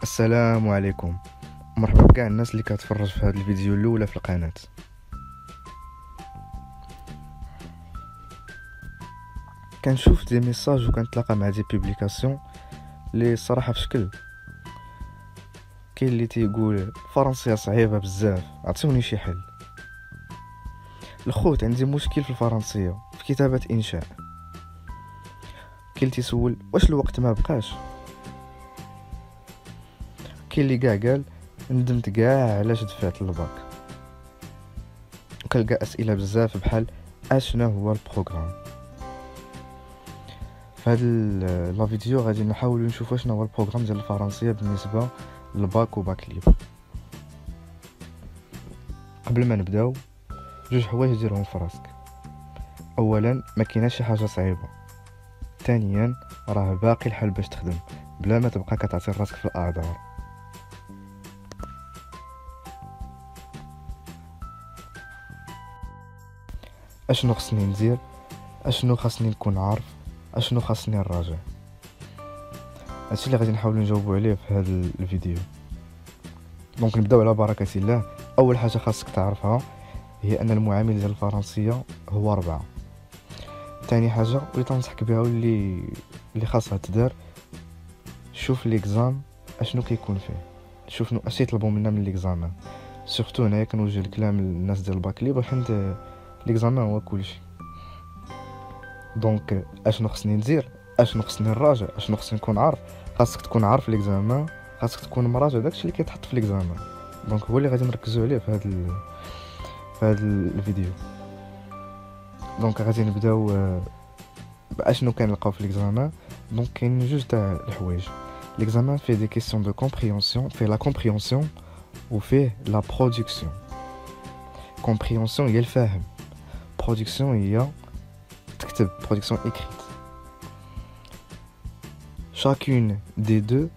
السلام عليكم. مرحبا بكاع الناس اللي كتفرج في هذا الفيديو الاولى في القناه. كنشوف دي ميساج وكنتلاقى مع دي بوبليكاسيون اللي صراحه في شكل كاين اللي تيقول فرنسيه صعيبه بزاف، عطيوني شي حل. الخوت عندي مشكل في الفرنسيه في كتابه انشاء. كاين اللي تيسول واش الوقت ما بقاش. كاين اللي قال ندمت كاع علاش دفعت للباك. وكنلقى اسئله بزاف بحال اشنا هو البروغرام. في هذا لا فيديو غادي نحاول نشوف شنو هو البروغرام ديال الفرنسيه بالنسبه للباك وباك ليب. قبل ما نبداو جوج حوايج ديرهم في راسك. اولا ما كايناش شي حاجه صعيبه. ثانيا راه باقي الحل باش تخدم بلا ما تبقى كتعطي راسك في الاعذار. اشنو خصني ندير، اشنو خاصني نكون عارف، اشنو خاصني نراجع. هادشي اللي غادي نحاول نجاوبوا عليه في هذا الفيديو. دونك نبداو على بركه الله. اول حاجه خاصك تعرفها هي ان المعامل ديال الفرنسيه هو 4. ثاني حاجه اللي تنصحك بها واللي خاصها تدار، شوف ليكزام اشنو كيكون فيه، شوف اش يطلبوا منا من ليكزام. سورتو هنايا كنوجه الكلام للناس ديال الباك ليبر حيت ليكزام هو كلشي. دونك اشنو خصني ندير، اشنو خصني نراجع، اشنو خصني نكون عارف. خاصك تكون عارف ليكزام، خاصك تكون مراجع داكشي اللي كيتحط في ليكزام. دونك هو اللي غادي نركزوا عليه في هذا الفيديو. دونك غادي نبداو باشنو كنلقاو في ليكزام. دونك كاين جوج تاع الحوايج. ليكزام فيه دي كيسيون دو كومبريهنسيون، فيه لا كومبريهنسيون وفيه لا برودكسيون. كومبريهنسيون هي الفهم، برودكسيون هي تكتب، برودكسيون écrite. chacune des deux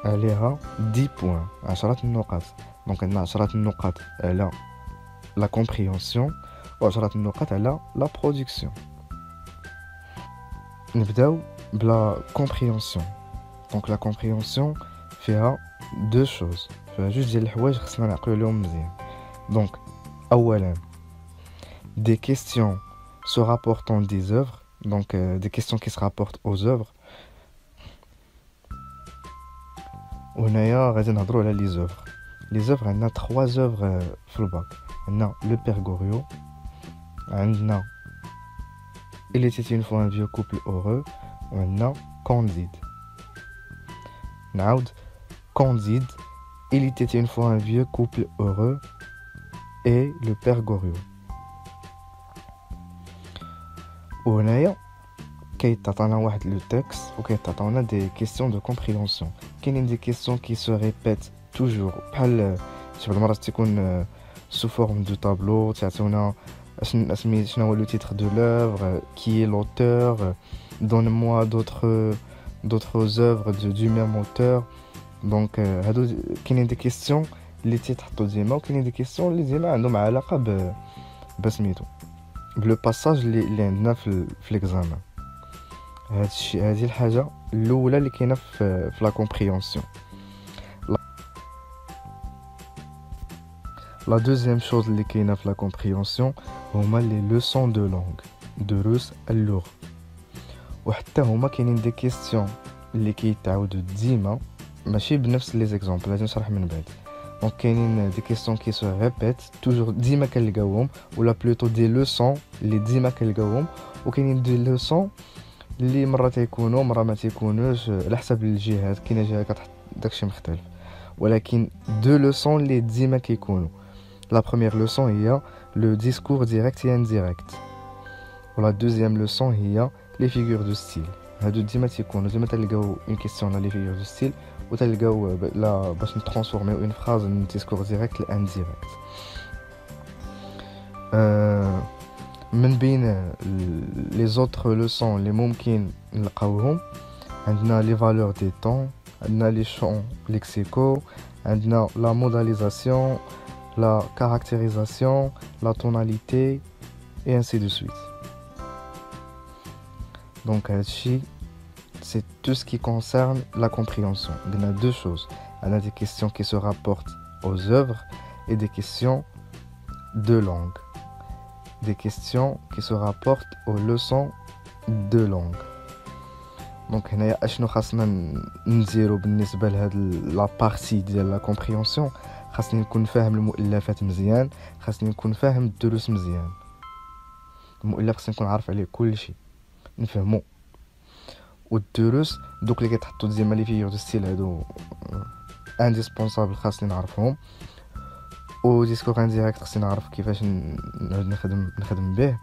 عليها 10 points، 10 النقاط. دونك عندنا 10 النقاط على لا كومبريهنسيون و10 النقاط على لا برودكسيون. نبداو بلا كومبريهنسيون. دونك لا كومبريهنسيون فيها دو شوز، فيها جوج ديال الحوايج خصنا نعقلوا عليهم مزيان. دونك اولا des questions se rapportant des œuvres، donc des questions qui se rapportent aux œuvres. وهنايا غادي نهضروا على لي زوفر. لي زوفر عندنا 3 زوفر في الباك. عندنا لو بيرغوريو، عندنا Il était une fois un vieux couple heureux، وعندنا كونديد. نعاود كونديد، Il était une fois un vieux couple heureux et le père Goriot. وهنايا كيتعطينا واحد لو تكست وكيتعطينا دي كيسيون دو كومبريهنسيون. كاينين دي كيسيون كي سو ريبيت توجور، بحال شي مرات تيكون سو فورم دو تابلو، تعطيونا شنو هو لو تيتر دو لوفر، كي لوتور، donne-moi d'autres œuvres du même auteur. دونك هادو كاينين دي كيسيون اللي تيتحطوا ديما، وكاينين دي كيسيون اللي ديما عندهم علاقه بسميتو بلو باساج اللي عندنا في ليكزامان. هذه الحاجه الاولى اللي كاينه في لا كومبريهنسيون. لا دوزيام شوز اللي كاينه في لا كومبريهنسيون هما لي لوسون دو لونغ، دروس اللغه. وحتى هما كاينين دي كيسيون اللي كيتعاودوا ديما، ماشي بنفس لي زيكزامبل، غادي نشرح من بعد. دونك كاينين دي كيسيون كي سو ريبيت توجور، ديما كنلقاوهم، ولا بلوتو دي لوسون اللي ديما كنلقاوهم، وكاينين دي لوسون اللي مره تيكونوا مره ما تيكونوش على حسب الجهات. كاينه جهه كتحط داكشي مختلف، ولكن دو لوسون اللي ديما كيكونوا. لا بروميير لوسون هي لو ديسكور ديريكت اي انديريكت، ولا دوزيام لوسون هي لي فيغور دو ستيل. هادو ديما تيكونوا، ديما تلقاو اون كيسيون على لي فيغور دو ستيل، وتلقاو لا باش نترانسفورميو اون فراز من ديسكور ديريكت لانديريكت. من بين لي زوتر لوسون اللي ممكن نلقاوهم عندنا لي فالور دي طون، عندنا لي شون ليكسيكو، عندنا لا موداليزاسيون، la caractérisation, la tonalité et ainsi de suite. Donc c'est tout ce qui concerne la compréhension. Il y a deux choses. On a des questions qui se rapportent aux œuvres et des questions de langue. Des questions qui se rapportent aux leçons de langue. Donc هنايا اشنو خاصنا نديرو بالنسبه لهاد لا بارتي ديال لا كومبريونسيون. خاصني نكون فاهم المؤلفات مزيان، خاصني نكون فاهم الدروس مزيان. المؤلف خاصني نكون عارف عليه كل شيء نفهمو، والدروس دوك اللي كيتحطوا ديما لي فيغ دو ستيل هادو انديسبونسابل خاصني نعرفهم. و ديسكور انديريكت خاصني نعرف كيفاش نعود نخدم به.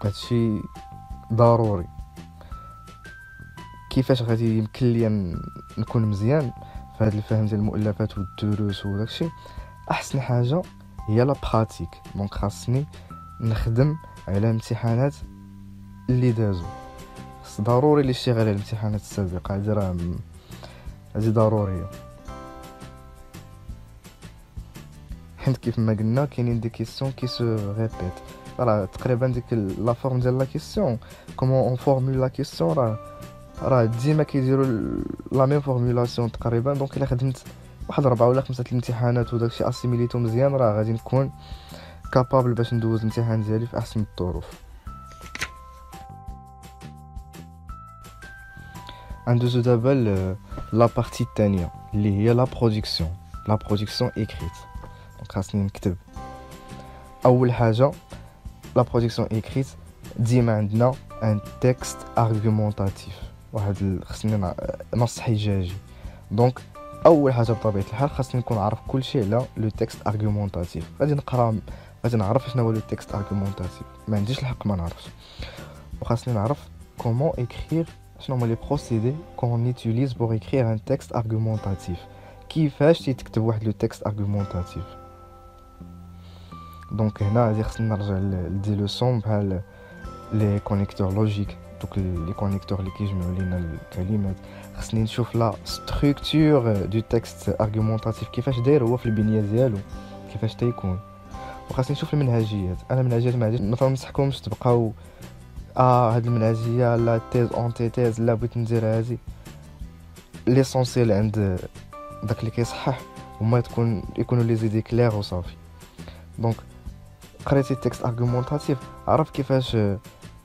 هادشي ضروري. كيفاش غادي يمكن لي نكون مزيان في هذا الفهم ديال المؤلفات والدروس وداكشي؟ احسن حاجه هي لا براتيك. دونك خاصني نخدم على امتحانات اللي دازو. خاص ضروري اللي اشتغل على الامتحانات السابقه، هذه ضروريه. حيت كيف ما قلنا كاينين دي كيسيون كي سو ريبيت. راه تقريبا ديك لا فورم ديال لا كيسيون، كومون اون فورمول لا كيسيون، راه ديما كيديروا لا ميم فورمولاسيون تقريبا. دونك الا خدمت واحد 4 ولا 5 الامتحانات وداكشي اسيميليتو مزيان، راه غادي نكون كابابل باش ندوز الامتحان ديالي في احسن الظروف. ندوزو دابا لا بارتي الثانيه اللي هي لا برودكسيون ايكريت. دونك خاصني نكتب. اول حاجه لا برودكسيون ايكريت ديما عندنا ان تكست ارغومونطاتيف، واحد خصني نص حجاجي. دونك اول حاجه بطبيعه الحال خاصني نكون عارف كل شيء على لو تكست ارغومونطاتيف. غادي نقرا، غادي نعرف شنو هو لو تكست ارغومونطاتيف، ما عنديش الحق ما نعرفش. وخاصني نعرف كومون écrire، شنو هما لي بروسيدي كون نيتيليز بور écrire ان تكست ارغومونطاتيف، كيفاش تيتكتب واحد لو تكست ارغومونطاتيف. دونك هنا غادي خصني نرجع لدي لوسون بحال لي كونيكتور لوجيك، دوك لي كونيكتور اللي كيجمعوا لينا الكلمات. خصني نشوف لا ستركتور دو تكست ارغومونطاتيف كيفاش داير هو في البنيه ديالو، كيفاش تيكون. وخاصني نشوف المنهجيات. انا المنهجيات ما عنديش، مثلا نصحكمش تبقاو هاد المنهجيه لا تيز اونتي تيز لا بغيت ندير هادي. ليسونسيال عند داك اللي كيصحح وما يكونوا لي زيدي كلير وصافي. دونك قريتي التكست ارغومونطاتيف، عرف كيفاش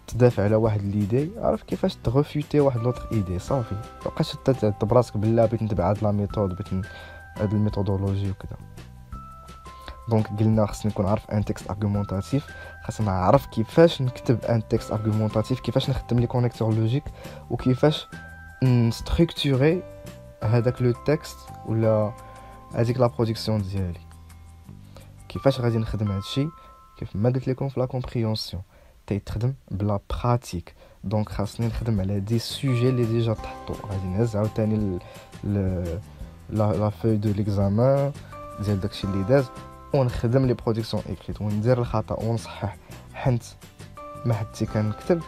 تدافع على واحد ليدي، عرف كيفاش تغفوتي واحد لوطر ايدي، صافي. مابقاش تعتد براسك بلا بغيت نتبع هاد لا ميثود، بغيت هاد الميثودولوجي وكذا. دونك قلنا خصني نكون عارف ان تكست ارغومونطاتيف، خاصني نعرف كيفاش نكتب ان تكست ارغومونطاتيف، كيفاش نخدم لي كونيكتور لوجيك، وكيفاش نستركتوري هذاك لو تكست ولا هذيك لا برودكسيون ديالي. كيفاش غادي نخدم هادشي؟ كيف ما قلت لكم في لا كومبريونسيون تيتخدم بلا براتيك. دونك خاصني نخدم على دي سوجي اللي ديجا تحطوا. غادي نهز عاوتاني لا فوي دو ليكزامان ديال داكشي اللي داز، ونخدم لي برودكسيون ايكريت، وندير الخطا ونصحح. حنت ما حدتي كنكتب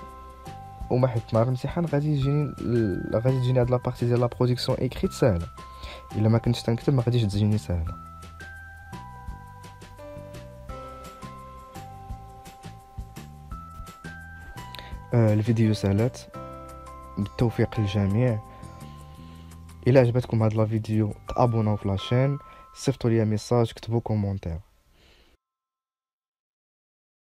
وما حيت نهار الامتحان غادي تجيني هاد لا بارتي ديال لا برودكسيون ايكريت ساهله. الا ما كنتش تنكتب ما غاديش تجيني ساهله. الفيديو سالات. بالتوفيق للجميع. الى عجبتكم هاد لا فيديو تابوناو في لاشين، صيفطوا لي ميساج، كتبوا كومونتير.